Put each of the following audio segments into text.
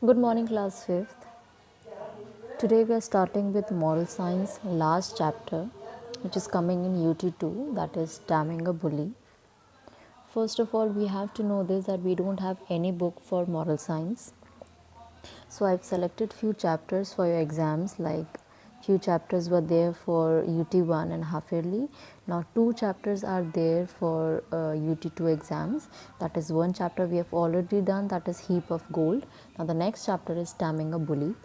Good morning, class 5th. Today we are starting with moral science last chapter, which is coming in UT2, that is Damning a Bully. First of all, we have to know this that we don't have any book for moral science. So I've selected few chapters for your exams, like few chapters were there for UT1 and half yearly. Now two chapters are there for UT2 exams. That is one chapter we have already done, that is Heap of Gold. Now the next chapter is Taming a Bully.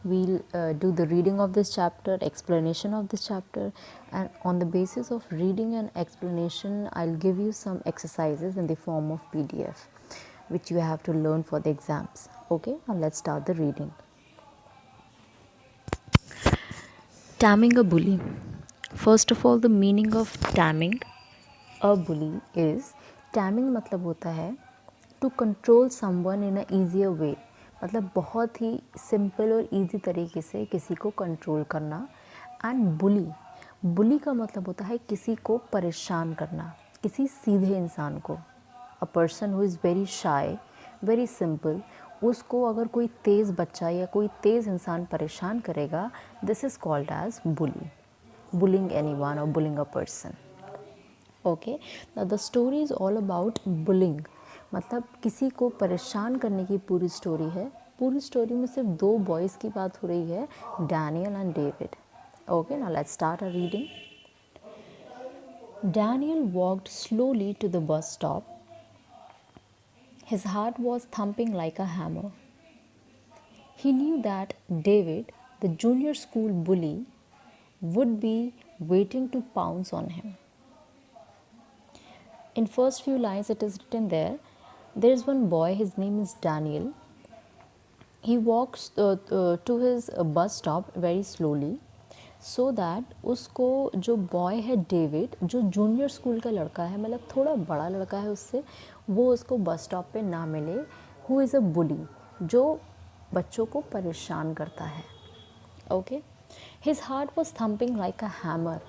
We'll do the reading of this chapter, explanation of this chapter, and on the basis of reading and explanation, I'll give you some exercises in the form of PDF, which you have to learn for the exams. Okay, now let's start the reading. Taming a bully. First of all, the meaning of taming a bully is, taming मतलब होता है to control someone in a easier way, मतलब बहुत ही simple और easy तरीके से किसी को कंट्रोल करना. एंड बुली का मतलब होता है किसी को परेशान करना, किसी सीधे इंसान को. A person who is very shy, very simple, उसको अगर कोई तेज़ बच्चा या कोई तेज़ इंसान परेशान करेगा, this is called as bully. Bullying anyone or bullying a person. Okay, the story is all about bullying, मतलब किसी को परेशान करने की पूरी स्टोरी है. पूरी स्टोरी में सिर्फ दो बॉयज़ की बात हो रही है, Daniel and David. Okay, now let's start a reading. Daniel walked slowly to the bus stop. His heart was thumping like a hammer. He knew that David, the junior school bully, would be waiting to pounce on him. In first few lines it is written there is one boy, his name is Daniel. He walks to his bus stop very slowly so that उसको जो boy है David, जो junior school का लड़का है, मतलब थोड़ा बड़ा लड़का है उससे, वो उसको बस स्टॉप पे ना मिले. हु इज़ अ बुली, जो बच्चों को परेशान करता है. Okay, his heart was thumping like a hammer.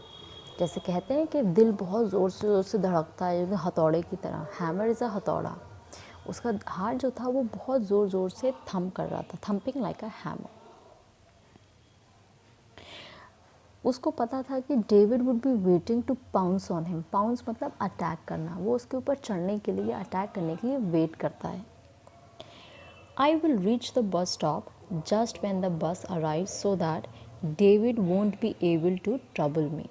जैसे कहते हैं कि दिल बहुत ज़ोर से धड़कता है, जैसे हथौड़े की तरह. हैमर इज़ अ हथौड़ा. उसका हार्ट जो था वो बहुत ज़ोर से थम कर रहा था, थम्पिंग लाइक अ हैमर. उसको पता था कि David would be waiting to pounce on him. Pounce मतलब अटैक करना, वो उसके ऊपर चढ़ने के लिए, अटैक करने के लिए वेट करता है. I will reach the bus stop just when the bus arrive so that David won't be able to trouble me,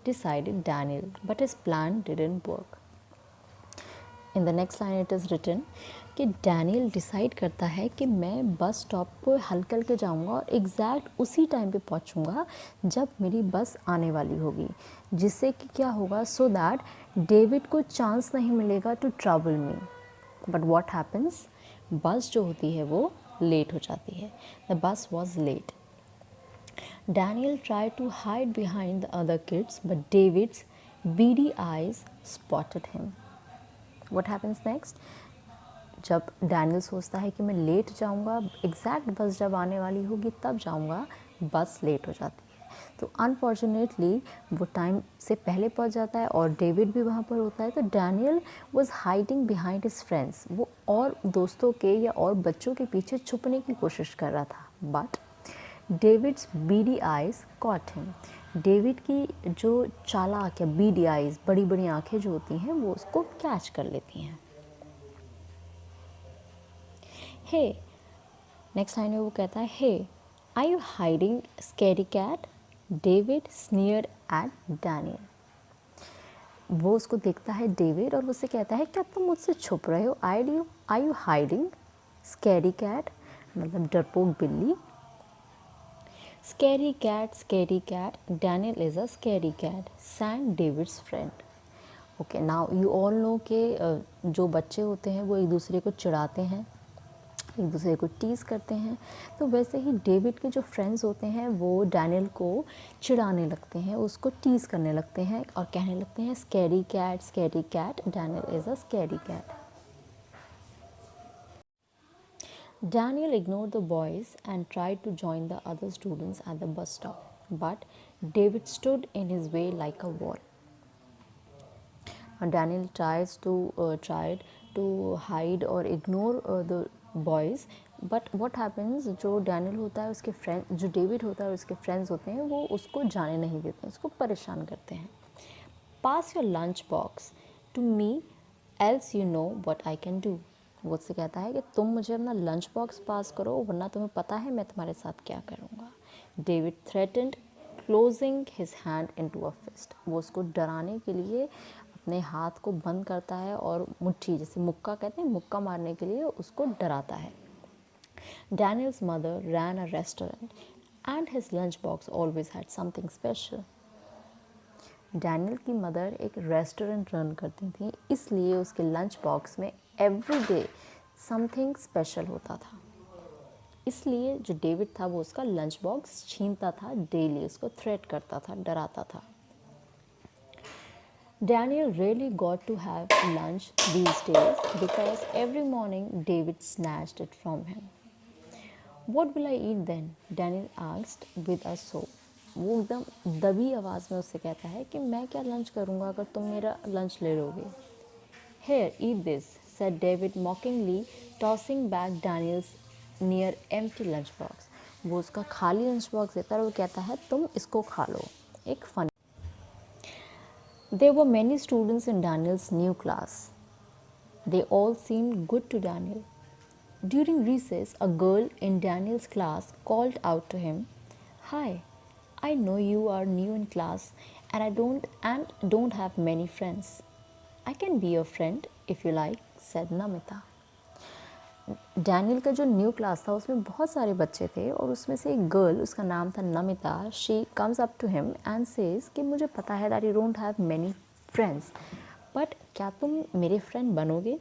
decided Daniel, but his plan didn't work. In the next line it is written कि Daniel decide करता है कि मैं bus stop को हल्के हल्के जाऊंगा और एग्जैक्ट उसी टाइम पे पहुंचूंगा जब मेरी बस आने वाली होगी, जिससे कि क्या होगा, सो दैट डेविड को चांस नहीं मिलेगा to trouble me. But what happens, bus जो होती है वो लेट हो जाती है. The bus was late. Daniel tried to hide behind the other kids, but David's beady eyes spotted him. What happens next? जब डैनियल सोचता है कि मैं लेट जाऊंगा, एग्जैक्ट बस जब आने वाली होगी तब जाऊंगा, बस लेट हो जाती है. तो अनफॉर्चुनेटली वो टाइम से पहले पहुंच जाता है और डेविड भी वहाँ पर होता है. तो Daniel was hiding behind his friends, वो और दोस्तों के या और बच्चों के पीछे छुपने की कोशिश कर रहा था. But David's beady eyes caught him. David की जो चालाक या बीडी आइज़, बड़ी बड़ी आंखें जो होती हैं, वो उसको कैच कर लेती हैं. हे, नेक्स्ट लाइन में वो कहता है, hey are you hiding scary cat. David sneered at Daniel. वो उसको देखता है डेविड और उससे कहता है, क्या तुम मुझसे छुप रहे हो. Are you hiding scary cat, मतलब डरपोक बिल्ली. Scary cat, Daniel is a scary cat, sang David's friend. Okay, now you all know के जो बच्चे होते हैं वो एक दूसरे को चिढ़ाते हैं, एक दूसरे को टीज़ करते हैं. तो वैसे ही डेविड के जो फ्रेंड्स होते हैं वो डैनियल को चिढ़ाने लगते हैं, उसको टीज़ करने लगते हैं और कहने लगते हैं, scary cat, Daniel is a scary cat. Daniel ignored the boys and tried to join the other students at the bus stop, but David stood in his way like a wall. Daniel tried to hide or ignore the boys, but what happens, जो Daniel होता है उसके friend, जो David होता है उसके friends होते हैं, वो उसको जाने नहीं देते, उसको परेशान करते हैं. Pass your lunch box to me else you know what I can do. वो उससे कहता है कि तुम मुझे अपना लंच बॉक्स पास करो, वरना तुम्हें पता है मैं तुम्हारे साथ क्या करूँगा. David threatened closing his hand into a fist. वो उसको डराने के लिए अपने हाथ को बंद करता है और मुट्ठी, जैसे मुक्का कहते हैं, मुक्का मारने के लिए उसको डराता है. Daniel's mother ran a restaurant and his lunchbox always had something special. Daniel की मदर एक रेस्टोरेंट रन करती थी, इसलिए उसके लंच बॉक्स में एवरी डे समथिंग स्पेशल होता था. इसलिए जो डेविड था वो उसका लंच बॉक्स छीनता था, डेली उसको थ्रेट करता था, डराता था. Daniel really got to have lunch these days because every morning David snatched it from him. What will I eat then? Daniel asked with a sob. वो एकदम दबी आवाज़ में उससे कहता है कि मैं क्या लंच करूँगा अगर तुम मेरा लंच ले लोगे. Here, eat this, said David mockingly, tossing back Daniel's near empty lunchbox. वो उसका खाली लंच बॉक्स देता है और वो कहता है तुम इसको खा लो. एक fun. There were many students in Daniel's new class. They all seemed good to Daniel. During recess, a girl in Daniel's class called out to him, "Hi, I know you are new in class and don't have many friends. I can be your friend if you like," said Namita. Daniel का जो new class था उसमें बहुत सारे बच्चे थे और उसमें से एक गर्ल, उसका नाम था Namita. She comes up to him and says कि मुझे पता है that you don't have many friends, but क्या तुम मेरे फ्रेंड बनोगे?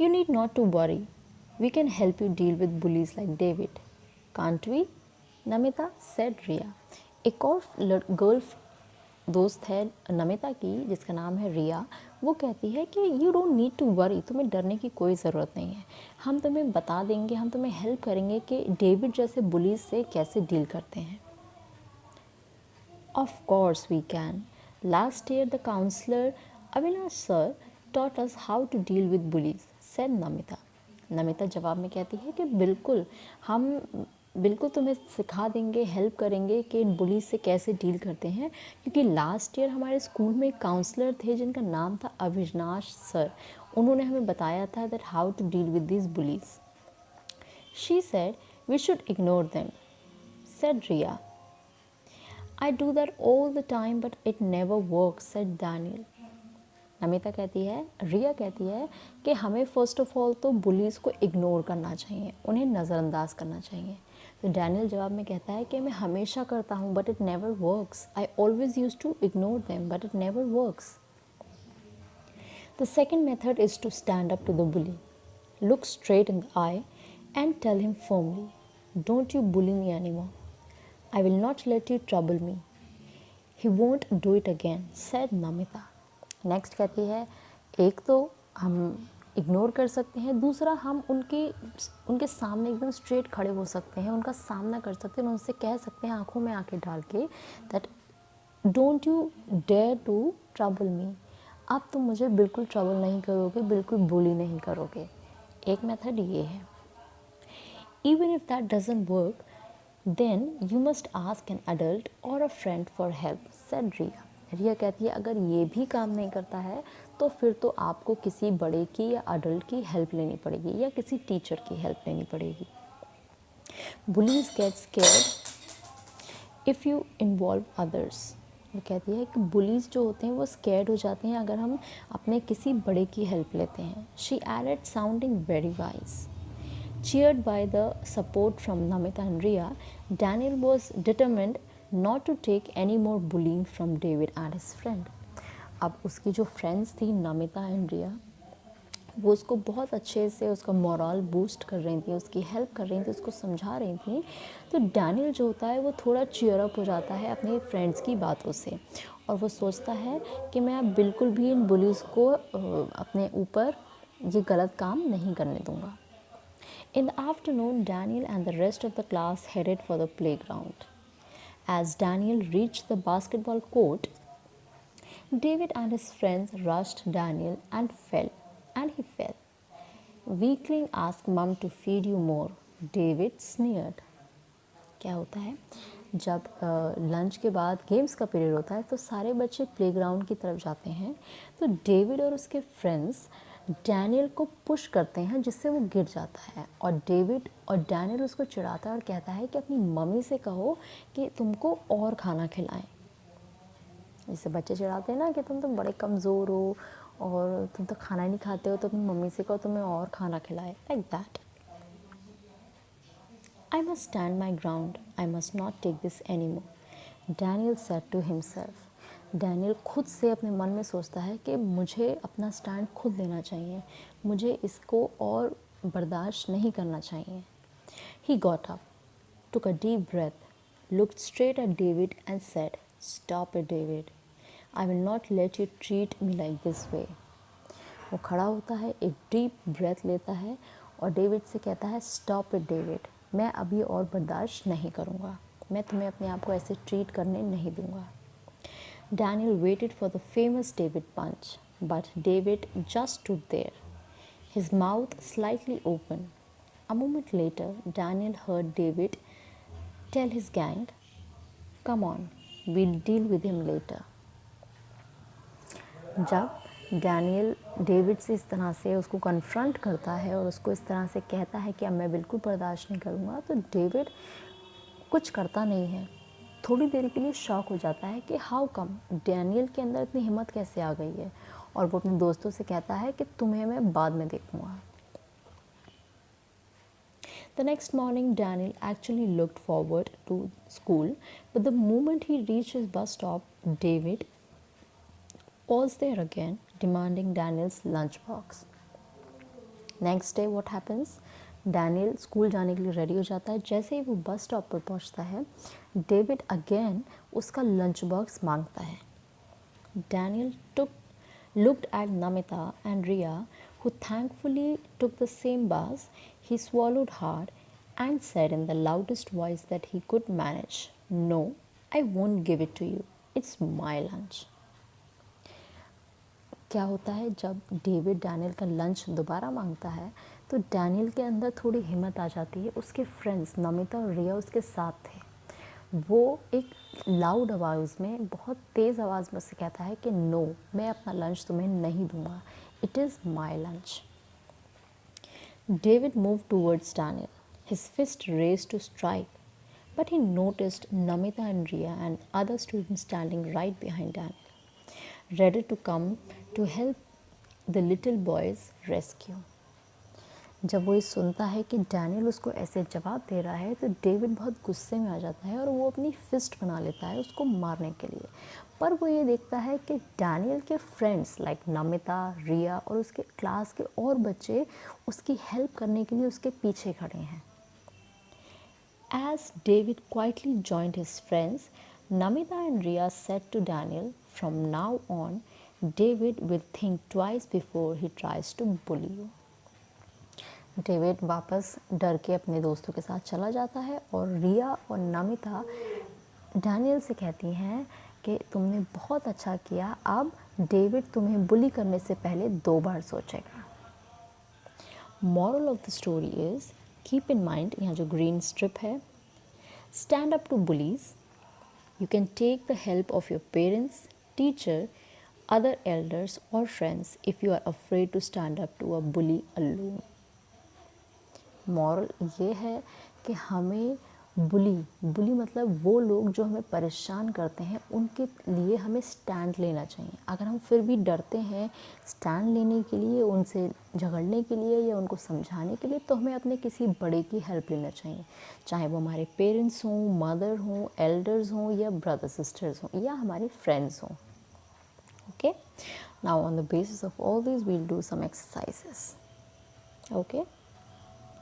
You need not to worry. We can help you deal with bullies like David. Can't we? Namita said Ria. एक और गर्ल दोस्त है नमिता की जिसका नाम है रिया. वो कहती है कि you don't need to worry, तुम्हें डरने की कोई ज़रूरत नहीं है. हम तुम्हें बता देंगे, हम तुम्हें हेल्प करेंगे कि डेविड जैसे बुलीज से कैसे डील करते हैं. Of course we can. Last year the counselor Avinash sir taught us how to deal with bullies, said Namita. Namita जवाब में कहती है कि हम बिल्कुल तुम्हें सिखा देंगे, हेल्प करेंगे कि इन बुलीज से कैसे डील करते हैं, क्योंकि लास्ट ईयर हमारे स्कूल में एक काउंसलर थे जिनका नाम था अविनाश सर. उन्होंने हमें बताया था that how to deal with this bullies. She said we should ignore them, said Riya. I do that all the time but it never works, said Daniel. Namita कहती है, रिया कहती है कि हमें फ़र्स्ट ऑफ ऑल तो बुलीज़ को इग्नोर करना चाहिए, उन्हें नज़रअंदाज करना चाहिए. तो डैनियल जवाब में कहता है कि मैं हमेशा करता हूँ but it never works. I always use to ignore them but it never works. The second method is to stand up to the bully. Look straight in the eye and tell him firmly, don't you bully me anymore. I will not let you trouble me. He won't do it again, said Namita. Next कहती है, एक तो हम ignore कर सकते हैं, दूसरा हम उनके सामने एकदम स्ट्रेट खड़े हो सकते हैं, उनका सामना कर सकते हैं, उनसे कह सकते हैं आंखों में आंखें डाल के that don't you dare to trouble me. अब तुम मुझे बिल्कुल ट्रबल नहीं करोगे, बिल्कुल बुली नहीं करोगे. एक मेथड ये है. Even if that doesn't work then you must ask an adult or a friend for help, said Ria. रिया कहती है अगर ये भी काम नहीं करता है तो फिर तो आपको किसी बड़े की या अडल्ट की हेल्प लेनी पड़ेगी या किसी टीचर की हेल्प लेनी पड़ेगी. Bullies get scared if you involve others. वो कहती है कि बुलीज जो होते हैं वो स्कैर्ड हो जाते हैं अगर हम अपने किसी बड़े की हेल्प लेते हैं. She added, sounding very wise. Cheered by the support from Namita and Ria, Daniel was determined not to take any more bullying from David and his friend. अब उसकी जो फ्रेंड्स थी नमिता एंड रिया, वो उसको बहुत अच्छे से उसका मोरल बूस्ट कर रही थी, उसकी हेल्प कर रही थी, उसको समझा रही थी. तो डैनियल जो होता है वो थोड़ा चीयर अप हो जाता है अपने फ्रेंड्स की बातों से और वो सोचता है कि मैं अब बिल्कुल भी इन बुलीज़ को अपने ऊपर ये गलत काम नहीं करने दूँगा. In the afternoon, Daniel and the rest of the class headed for the playground. As Daniel reached the basketball court, David and his friends rushed Daniel and he fell. Weakling ask mum to feed you more, David sneered. क्या होता है, जब lunch के बाद games का period होता है तो सारे बच्चे प्लेग्राउंड की तरफ जाते हैं, तो डेविड और उसके फ्रेंड्स डैनियल को पुश करते हैं जिससे वो गिर जाता है, और डेविड और डैनियल उसको चिढ़ाता है और कहता है कि अपनी मम्मी से कहो कि तुमको और खाना खिलाएं। जैसे बच्चे चिढ़ाते हैं ना कि तुम तो बड़े कमज़ोर हो और तुम तो खाना नहीं खाते हो, तो अपनी मम्मी से कहो तुम्हें और खाना खिलाए, like that. I must stand my ground. I must not take this anymore. Daniel said to himself. Daniel खुद से अपने मन में सोचता है कि मुझे अपना स्टैंड खुद लेना चाहिए, मुझे इसको और बर्दाश्त नहीं करना चाहिए। He got up, took a deep breath, looked straight at David and said, "Stop it, David. I will not let you treat me like this way." वो खड़ा होता है, एक डीप ब्रेथ लेता है और डेविड से कहता है, "स्टॉप इट डेविड, मैं अभी और बर्दाश्त नहीं करूँगा, मैं तुम्हें अपने आप को ऐसे ट्रीट करने नहीं दूँगा." Daniel waited for the famous David punch, but David just stood there, his mouth slightly open. A moment later, Daniel heard David tell his gang, "Come on, we'll deal with him later." जब Daniel David से इस तरह से उसको confront करता है और उसको इस तरह से कहता है कि अब मैं बिल्कुल बर्दाश्त नहीं करूँगा, तो डेविड कुछ करता नहीं है। थोड़ी देर के लिए शॉक हो जाता है कि हाउ कम, डैनियल के अंदर इतनी हिम्मत कैसे आ गई है, और वो अपने दोस्तों से कहता है कि तुम्हें मैं बाद में देखूँगा। The next morning, Daniel actually looked forward to school, but the moment he reached his bus stop, David was there again, demanding Daniel's lunchbox. Next day, what happens? Daniel school जाने के लिए रेडी हो जाता है। जैसे ही वो bus stop पर पहुंचता है, डेविड अगेन उसका लंच बॉक्स मांगता है। Daniel looked at Namita and Ria, who thankfully took the same bus. He swallowed hard and said in the loudest voice that he could manage, "No, I won't give it to you. It's my lunch." क्या होता है, जब David Daniel का lunch दोबारा मांगता है तो Daniel के अंदर थोड़ी हिम्मत आ जाती है। उसके फ्रेंड्स नमिता और रिया उसके साथ थे। वो एक लाउड आवाज़ में, बहुत तेज़ आवाज़ में से कहता है कि नो, मैं अपना लंच तुम्हें नहीं दूंगा, it is my lunch. David move towards Daniel, his fist raise to strike, but he noticed Namita and Ria and other students standing right behind Daniel, ready to come to help the little boy's rescue. जब वो ये सुनता है कि Daniel उसको ऐसे जवाब दे रहा है तो डेविड बहुत गुस्से में आ जाता है और वो अपनी फिस्ट बना लेता है उसको मारने के लिए। पर वो ये देखता है कि डैनियल के फ्रेंड्स लाइक नमिता, रिया और उसके क्लास के और बच्चे उसकी हेल्प करने के लिए उसके पीछे खड़े हैं। As David quietly joined his friends, Namita and Ria said to Daniel, "From now on, David will think twice before he tries to bully you." David वापस डर के अपने दोस्तों के साथ चला जाता है और रिया और नमिता डैनियल से कहती हैं कि तुमने बहुत अच्छा किया, अब डेविड तुम्हें बुली करने से पहले 2 बार सोचेगा। Moral of the story is, keep in mind, यहाँ जो ग्रीन स्ट्रिप है, stand up to bullies, you can take the help of your parents, teacher, other elders और friends if you are afraid to stand up to a bully alone. Moral ये है कि हमें बुली मतलब वो लोग जो हमें परेशान करते हैं, उनके लिए हमें स्टैंड लेना चाहिए। अगर हम फिर भी डरते हैं स्टैंड लेने के लिए, उनसे झगड़ने के लिए या उनको समझाने के लिए, तो हमें अपने किसी बड़े की हेल्प लेना चाहिए, चाहे वो हमारे पेरेंट्स हों, मदर हों, एल्डर्स हों या ब्रदर सिस्टर्स हों या हमारे फ्रेंड्स हों। Okay, now on the basis of all this we'll do some exercises. Okay.